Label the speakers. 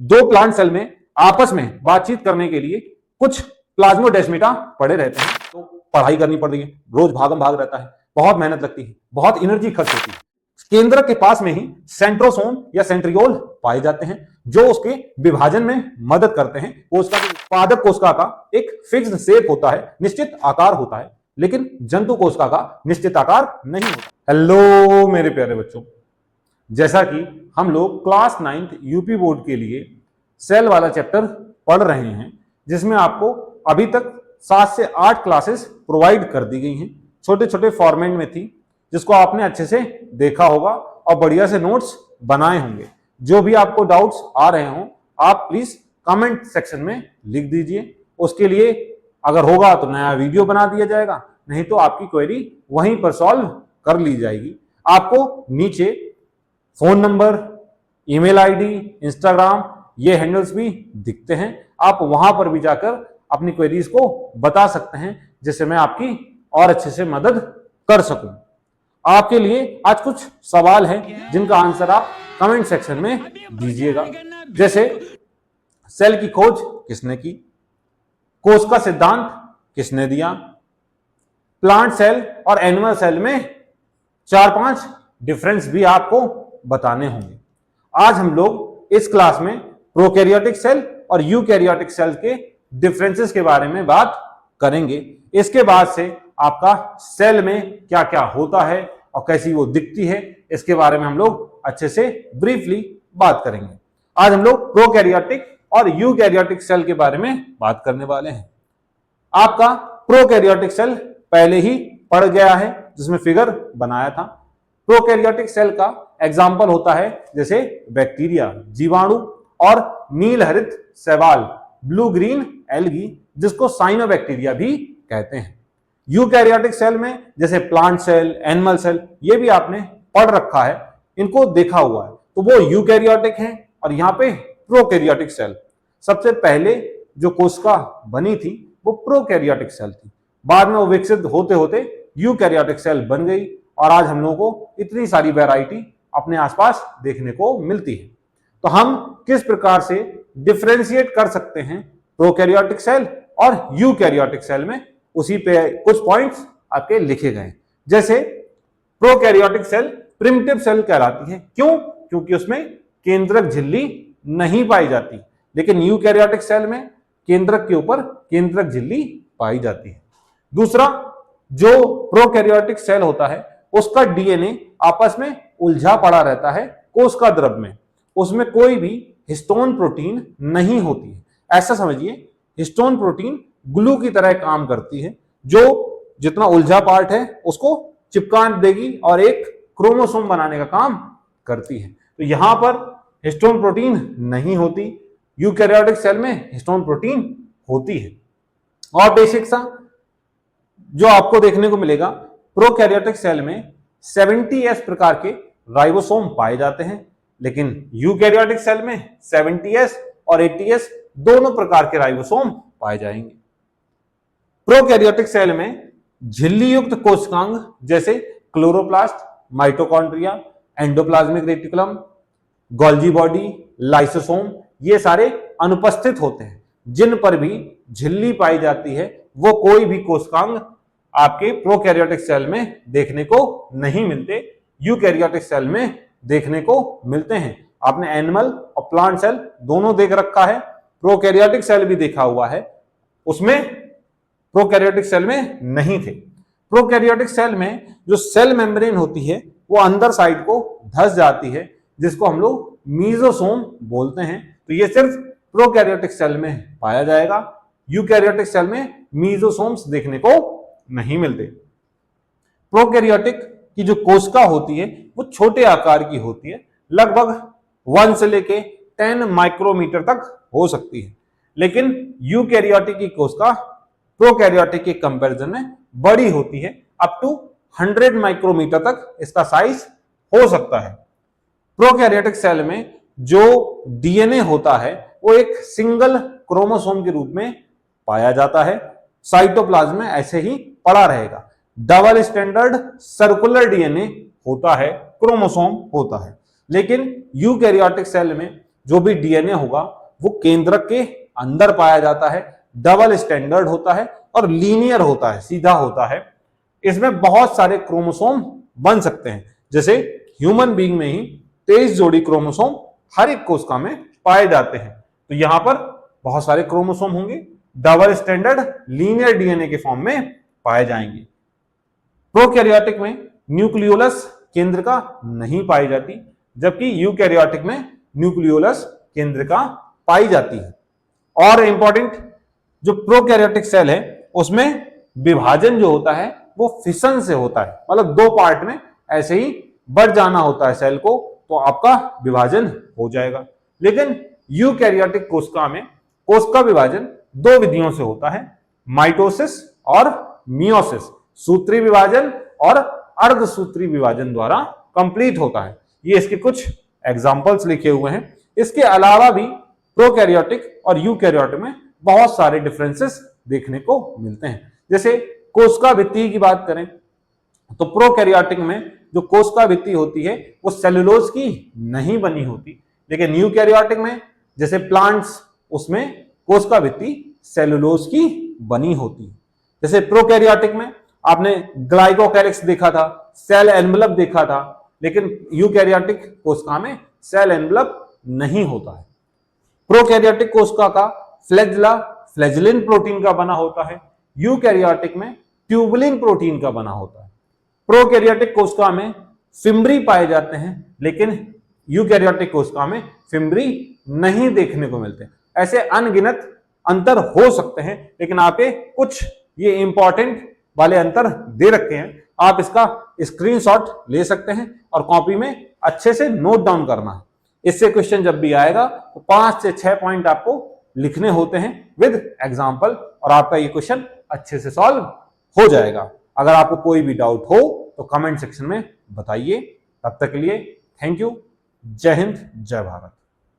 Speaker 1: दो plant cell में आपस में बातचीत करने के लिए कुछ प्लाज्मोडेस्माटा पड़े रहते हैं। तो पढ़ाई करनी पड़ रही है, रोज भागम भाग रहता है, बहुत मेहनत लगती है, बहुत एनर्जी खर्च होती है। केंद्र के पास में ही सेंट्रोसोम या सेंट्रियोल पाए जाते हैं जो उसके विभाजन में मदद करते हैं। कोशिका के उत्पादक कोशिका का एक फिक्स्ड शेप होता है, निश्चित आकार होता है, लेकिन जंतु कोशिका का निश्चित आकार नहीं होता। हेलो मेरे प्यारे बच्चों, जैसा कि हम लोग क्लास 9th यूपी बोर्ड के लिए सेल वाला चैप्टर पढ़ रहे हैं, जिसमें आपको अभी तक 7 से 8 क्लासेस प्रोवाइड कर दी गई हैं। छोटे छोटे फॉर्मेट में थी, जिसको आपने अच्छे से देखा होगा और बढ़िया से नोट्स बनाए होंगे। जो भी आपको डाउट्स आ रहे हों, आप प्लीज कमेंट सेक्शन में लिख दीजिए। उसके लिए अगर होगा तो नया वीडियो बना दिया जाएगा, नहीं तो आपकी क्वेरी वहीं पर सॉल्व कर ली जाएगी। आपको नीचे phone number, email ID, Instagram ये हैंडल्स भी दिखते हैं। आप वहां पर भी जाकर अपनी क्वेरीज को बता सकते हैं, जिससे मैं आपकी और अच्छे से मदद कर सकूं। आपके लिए आज कुछ सवाल हैं जिनका आंसर आप कमेंट सेक्शन में दीजिएगा। जैसे सेल की खोज किसने की, कोश का सिद्धांत किसने दिया, प्लांट सेल और एनिमल सेल में 4-5 डिफरेंस भी आपको बताने होंगे। आज हम लोग इस क्लास में प्रोकैरियोटिक सेल और यूकैरियोटिक सेल के डिफरेंसेस के बारे में बात करेंगे। इसके बाद से आपका सेल में क्या क्या होता है और कैसी वो दिखती है, इसके बारे में हम लोग अच्छे से ब्रीफली बात करेंगे। आज हम लोग प्रोकैरियोटिक और यूकैरियोटिक सेल के बारे में बात करने वाले हैं। आपका प्रोकैरियोटिक सेल पहले ही पढ़ गया है, जिसमें फिगर बनाया था। प्रोकैरियोटिक सेल का एग्जाम्पल होता है जैसे बैक्टीरिया, जीवाणु और नील हरित शैवाल, ब्लू ग्रीन एल्गी, जिसको साइनोबैक्टीरिया भी कहते हैं। यूकैरियोटिक सेल में जैसे प्लांट सेल, एनिमल सेल, ये भी आपने पढ़ रखा है, इनको देखा हुआ है, तो वो यूकैरियोटिक है। और यहाँ पे प्रोकैरियोटिक सेल, सबसे पहले जो कोशिका बनी थी वो प्रोकैरियोटिक सेल थी। बाद में वो विकसित होते होते यूकैरियोटिक सेल बन गई और आज हम लोगों को इतनी सारी वैरायटी अपने आसपास देखने को मिलती है। तो हम किस प्रकार से डिफरेंशिएट कर सकते हैं प्रोकैरियोटिक सेल और यूकैरियोटिक सेल में, उसी पे कुछ पॉइंट्स आपके लिखे गए। जैसे प्रोकैरियोटिक सेल प्रिमिटिव सेल कहलाती है। क्यों? क्योंकि उसमें केंद्रक झिल्ली नहीं पाई जाती, लेकिन यूकैरियोटिक सेल में केंद्रक के ऊपर केंद्रक झिल्ली पाई जाती है। दूसरा, जो प्रोकैरियोटिक सेल होता है उसका डीएनए आपस में उलझा पड़ा रहता है कोशिका द्रव में, उसमें कोई भी हिस्टोन प्रोटीन नहीं होती है। ऐसा समझिए, हिस्टोन प्रोटीन ग्लू की तरह काम करती है, जो जितना उलझा पार्ट है उसको चिपका देगी और एक क्रोमोसोम बनाने का काम करती है। तो यहां पर हिस्टोन प्रोटीन नहीं होती, यूकैरियोटिक सेल में हिस्टोन प्रोटीन होती है। और बेसिक सा जो आपको देखने को मिलेगा, प्रोकैरियोटिक सेल में 70S प्रकार के राइबोसोम पाए जाते हैं, लेकिन यूकैरियोटिक सेल में 70S और 80S दोनों प्रकार के राइबोसोम पाए जाएंगे। प्रोकैरियोटिक सेल में झिल्ली युक्त कोशिकांग जैसे chloroplast, mitochondria, endoplasmic reticulum, Golgi body, lysosome, ये सारे अनुपस्थित होते हैं। जिन पर भी झिल्ली पाई जाती है वो कोई भी कोशिकांग आपके प्रोकैरियोटिक सेल में देखने को नहीं मिलते, यूकैरियोटिक सेल में देखने को मिलते हैं। आपने एनिमल और प्लांट सेल दोनों देख रखा है, प्रोकैरियोटिक सेल भी देखा हुआ है, उसमें प्रोकैरियोटिक सेल में नहीं थे। प्रोकैरियोटिक सेल में जो सेल मेम्ब्रेन होती है वो अंदर साइड को धंस जाती है, जिसको हम लोग मीजोसोम बोलते हैं। तो ये सिर्फ प्रोकैरियोटिक सेल में पाया जाएगा, यूकैरियोटिक सेल में मीजोसोम्स देखने को नहीं मिलते। प्रोकैरियोटिक की जो कोशिका होती है वो छोटे आकार की होती है, लगभग 1 से लेके 10 माइक्रोमीटर तक हो सकती है, लेकिन यूकैरियोटिक की कोशिका प्रोकैरियोटिक के कंपैरिजन में बड़ी होती है, अप टू 100 माइक्रोमीटर तक इसका साइज हो सकता है। प्रोकैरियोटिक सेल में जो डीएनए होता है वो एक सिंगल क्रोमोसोम के रूप में पाया जाता है, साइटोप्लाज्म में ऐसे ही पड़ा रहेगा। डबल स्टैंडर्ड सर्कुलर डीएनए होता है, क्रोमोसोम होता है। लेकिन यूकैरियोटिक सेल में जो भी डीएनए होगा वो केंद्रक के अंदर पाया जाता है, डबल स्टैंडर्ड होता है और लीनियर होता है, सीधा होता है। इसमें बहुत सारे क्रोमोसोम बन सकते हैं, जैसे ह्यूमन बीइंग में ही 23 जोड़ी क्रोमोसोम हर एक कोशिका में पाए जाते हैं। तो यहां पर बहुत सारे क्रोमोसोम होंगे, डबल स्टैंडर्ड लीनियर डीएनए के फॉर्म में पाए जाएंगे। प्रोकैरियोटिक में न्यूक्लियोलस केंद्रिका नहीं पाई जाती, जबकि यूकैरियोटिक में न्यूक्लियोलस केंद्रिका पाई जाती है। और इंपॉर्टेंट, जो प्रोकैरियोटिक सेल है उसमें विभाजन जो होता है वो फिशन से होता है, मतलब दो पार्ट में ऐसे ही बढ़ जाना होता है सेल को, तो आपका विभाजन हो जाएगा। लेकिन यूकैरियोटिक कोशिका में कोशिका विभाजन दो विधियों से होता है, माइटोसिस और मियोसिस, सूत्री विभाजन और अर्धसूत्री विभाजन द्वारा कंप्लीट होता है। ये इसके कुछ एग्जांपल्स लिखे हुए हैं। इसके अलावा भी प्रोकैरियोटिक और यूकैरियोटिक में बहुत सारे डिफरेंसेस देखने को मिलते हैं। जैसे कोशिका भित्ति की बात करें तो प्रोकैरियोटिक में जो कोशिका भित्ति होती है वो सेलुलोज की नहीं बनी होती, लेकिन यूकैरियोटिक में जैसे प्लांट्स, उसमें कोशिका भित्ति सेलुलोज की बनी होती है। जैसे प्रोकैरियोटिक में आपने ग्लाइकोकैलिक्स देखा था, सेल एनवलप देखा था, लेकिन यूकैरियोटिक कोशिका में सेल एनवलप नहीं होता है। प्रोकैरियोटिक कोशिका का फ्लैजेला फ्लैजेलिन प्रोटीन का बना होता है, यूकैरियोटिक में ट्यूबुलिन प्रोटीन का बना होता है। प्रोकैरियोटिक कोशिका में फिम्ब्री पाए जाते हैं, लेकिन यूकैरियोटिक कोशिका में फिम्ब्री नहीं देखने को मिलते। ऐसे अनगिनत अंतर हो सकते हैं, लेकिन आप कुछ ये इंपॉर्टेंट वाले अंतर दे रखे हैं, आप इसका स्क्रीनशॉट ले सकते हैं और कॉपी में अच्छे से नोट डाउन करना है। इससे क्वेश्चन जब भी आएगा तो 5 से 6 पॉइंट आपको लिखने होते हैं विद एग्जाम्पल, और आपका ये क्वेश्चन अच्छे से सॉल्व हो जाएगा। अगर आपको कोई भी डाउट हो तो कमेंट सेक्शन में बताइए। तब तक के लिए थैंक यू। जय हिंद, जय भारत।